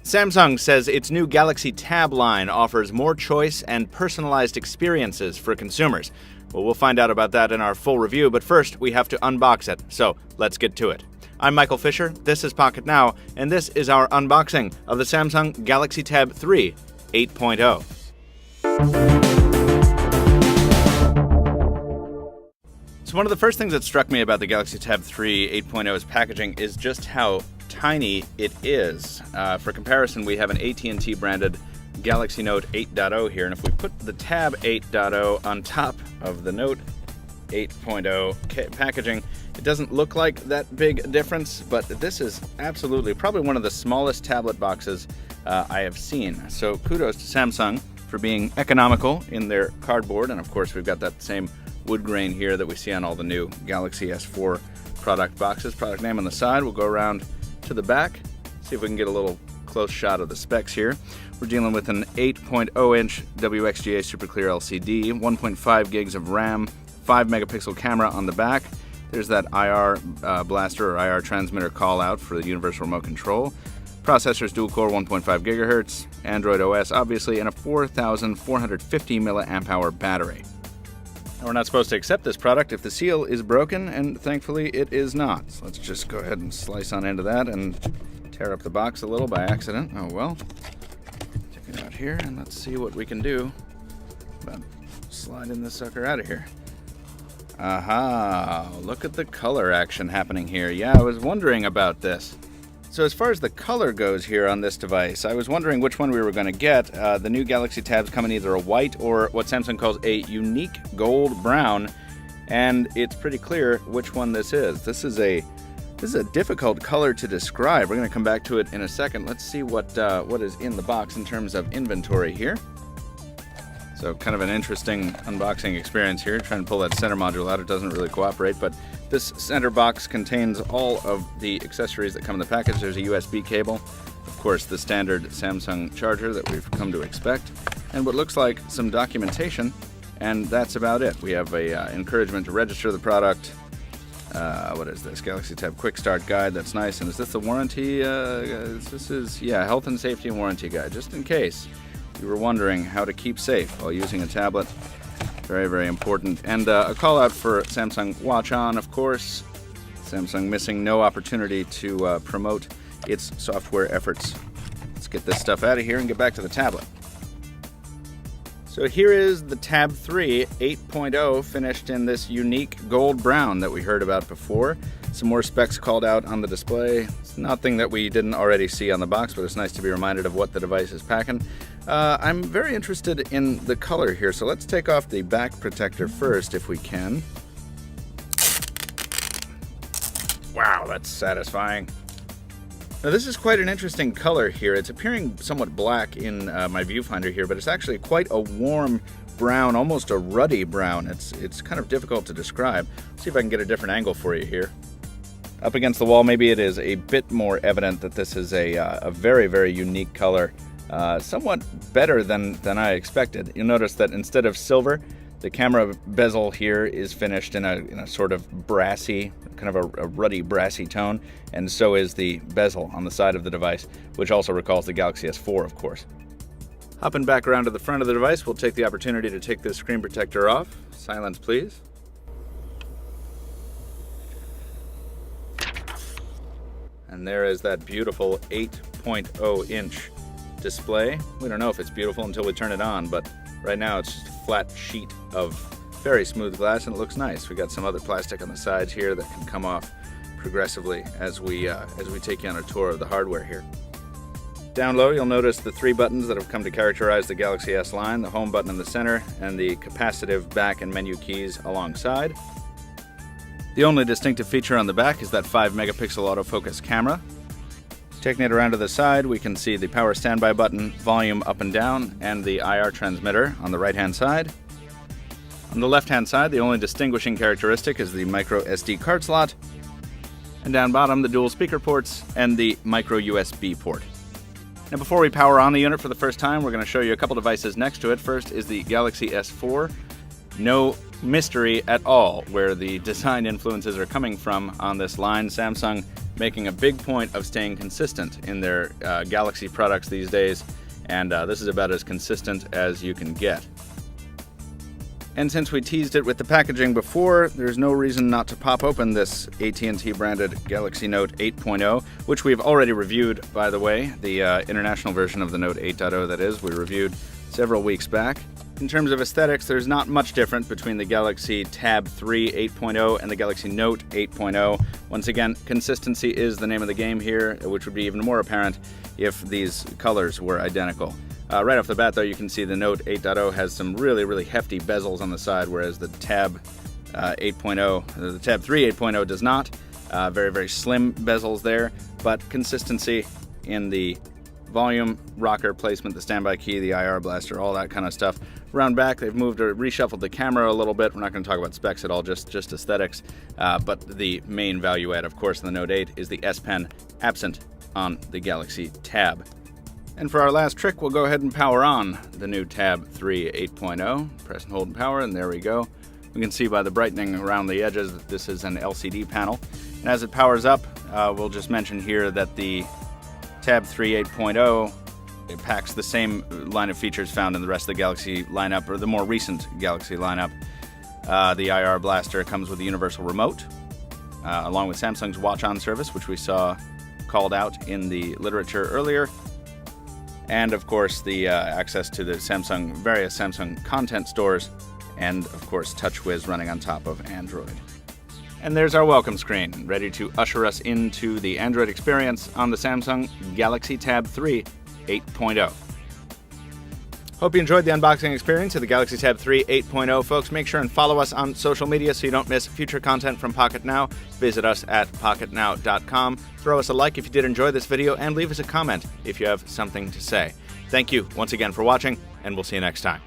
Samsung says its new Galaxy Tab line offers more choice and personalized experiences for consumers. Well, we'll find out about that in our full review, but first we have to unbox it, so let's get to it. I'm Michael Fisher, this is Pocket Now, and this is our unboxing of the Samsung Galaxy Tab 3 8.0. So one of the first things that struck me about the Galaxy Tab 3 8.0's packaging is just how tiny it is. For comparison, we have an AT&T branded Galaxy Note 8.0 here, and if we put the Tab 8.0 on top of the Note 8.0 packaging, it doesn't look like that big a difference, but this is absolutely probably one of the smallest tablet boxes I have seen. So kudos to Samsung for being economical in their cardboard, and of course we've got that same wood grain here that we see on all the new Galaxy S4 product boxes. Product name on the side. We'll go around to the back, see if we can get a little close shot of the specs here. We're dealing with an 8.0-inch WXGA Super Clear LCD, 1.5 gigs of RAM, 5 megapixel camera on the back. There's that IR blaster or IR transmitter call out for the universal remote control. Processor's dual-core 1.5 gigahertz, Android OS obviously, and a 4,450 milliamp hour battery. Now, we're not supposed to accept this product if the seal is broken, and thankfully it is not. So let's just go ahead and slice on into that and tear up the box a little by accident. Oh well. Take it out here and let's see what we can do about sliding this sucker out of here. Aha! Look at the color action happening here. Yeah, I was wondering about this. So as far as the color goes here on this device, I was wondering which one we were going to get. The new Galaxy Tabs come in either a white or what Samsung calls a unique gold brown, and it's pretty clear which one this is. This is a difficult color to describe. We're going to come back to it in a second. Let's see what is in the box in terms of inventory here. So kind of an interesting unboxing experience here. Trying to pull that center module out, it doesn't really cooperate, but this center box contains all of the accessories that come in the package. There's a USB cable, of course the standard Samsung charger that we've come to expect, and what looks like some documentation, and that's about it. We have a encouragement to register the product. What is this? Galaxy Tab Quick Start Guide. That's nice. And is this the warranty? This is, yeah, health and safety and warranty guide, just in case you were wondering how to keep safe while using a tablet. Very, very important. And a call out for Samsung Watch On, of course. Samsung missing no opportunity to promote its software efforts. Let's get this stuff out of here and get back to the tablet. So here is the Tab 3 8.0 finished in this unique gold brown that we heard about before. Some more specs called out on the display. It's nothing that we didn't already see on the box, but it's nice to be reminded of what the device is packing. I'm very interested in the color here, so let's take off the back protector first if we can. Wow, that's satisfying. Now this is quite an interesting color here. It's appearing somewhat black in my viewfinder here, but it's actually quite a warm brown, almost a ruddy brown. It's kind of difficult to describe. Let's see if I can get a different angle for you here. Up against the wall, maybe it is a bit more evident that this is a very, very unique color. Somewhat better than I expected. You'll notice that instead of silver, the camera bezel here is finished in a sort of brassy, kind of a ruddy brassy tone, and so is the bezel on the side of the device, which also recalls the Galaxy S4, of course. Hopping back around to the front of the device, we'll take the opportunity to take this screen protector off. Silence, please. And there is that beautiful 8.0-inch display. We don't know if it's beautiful until we turn it on, but right now it's just a flat sheet of very smooth glass, and it looks nice. We got some other plastic on the sides here that can come off progressively as we take you on a tour of the hardware here. Down low, you'll notice the three buttons that have come to characterize the Galaxy S line: the home button in the center and the capacitive back and menu keys alongside. The only distinctive feature on the back is that 5 megapixel autofocus camera. Taking it around to the side, we can see the power standby button, volume up and down, and the IR transmitter on the right-hand side. On the left-hand side, the only distinguishing characteristic is the micro SD card slot, and down bottom, the dual speaker ports and the micro USB port. Now, before we power on the unit for the first time, we're going to show you a couple devices next to it. First is the Galaxy S4. No mystery at all where the design influences are coming from on this line. Samsung making a big point of staying consistent in their Galaxy products these days, and this is about as consistent as you can get. And since we teased it with the packaging before, there's no reason not to pop open this AT&T branded Galaxy Note 8.0, which we've already reviewed, by the way, the international version of the Note 8.0 that is, we reviewed several weeks back. In terms of aesthetics, there's not much different between the Galaxy Tab 3 8.0 and the Galaxy Note 8.0. Once again, consistency is the name of the game here, which would be even more apparent if these colors were identical. Right off the bat, though, you can see the Note 8.0 has some really, really hefty bezels on the side, whereas the Tab 8.0, the Tab 3 8.0 does not. Very, very slim bezels there, but consistency in the volume, rocker placement, the standby key, the IR blaster, all that kind of stuff. Around back, they've moved or reshuffled the camera a little bit. We're not going to talk about specs at all, just aesthetics. But the main value add, of course, in the Note 8 is the S Pen, absent on the Galaxy Tab. And for our last trick, we'll go ahead and power on the new Tab 3 8.0. Press and hold and power, and there we go. We can see by the brightening around the edges that this is an LCD panel. And as it powers up, we'll just mention here that the Tab 3 8.0, it packs the same line of features found in the rest of the Galaxy lineup, or the more recent Galaxy lineup. The IR blaster comes with a universal remote, along with Samsung's Watch On service, which we saw called out in the literature earlier. And of course, the access to the various Samsung content stores, and of course, TouchWiz running on top of Android. And there's our welcome screen, ready to usher us into the Android experience on the Samsung Galaxy Tab 3 8.0. Hope you enjoyed the unboxing experience of the Galaxy Tab 3 8.0, folks. Make sure and follow us on social media so you don't miss future content from Pocket Now. Visit us at pocketnow.com. Throw us a like if you did enjoy this video, and leave us a comment if you have something to say. Thank you once again for watching, and we'll see you next time.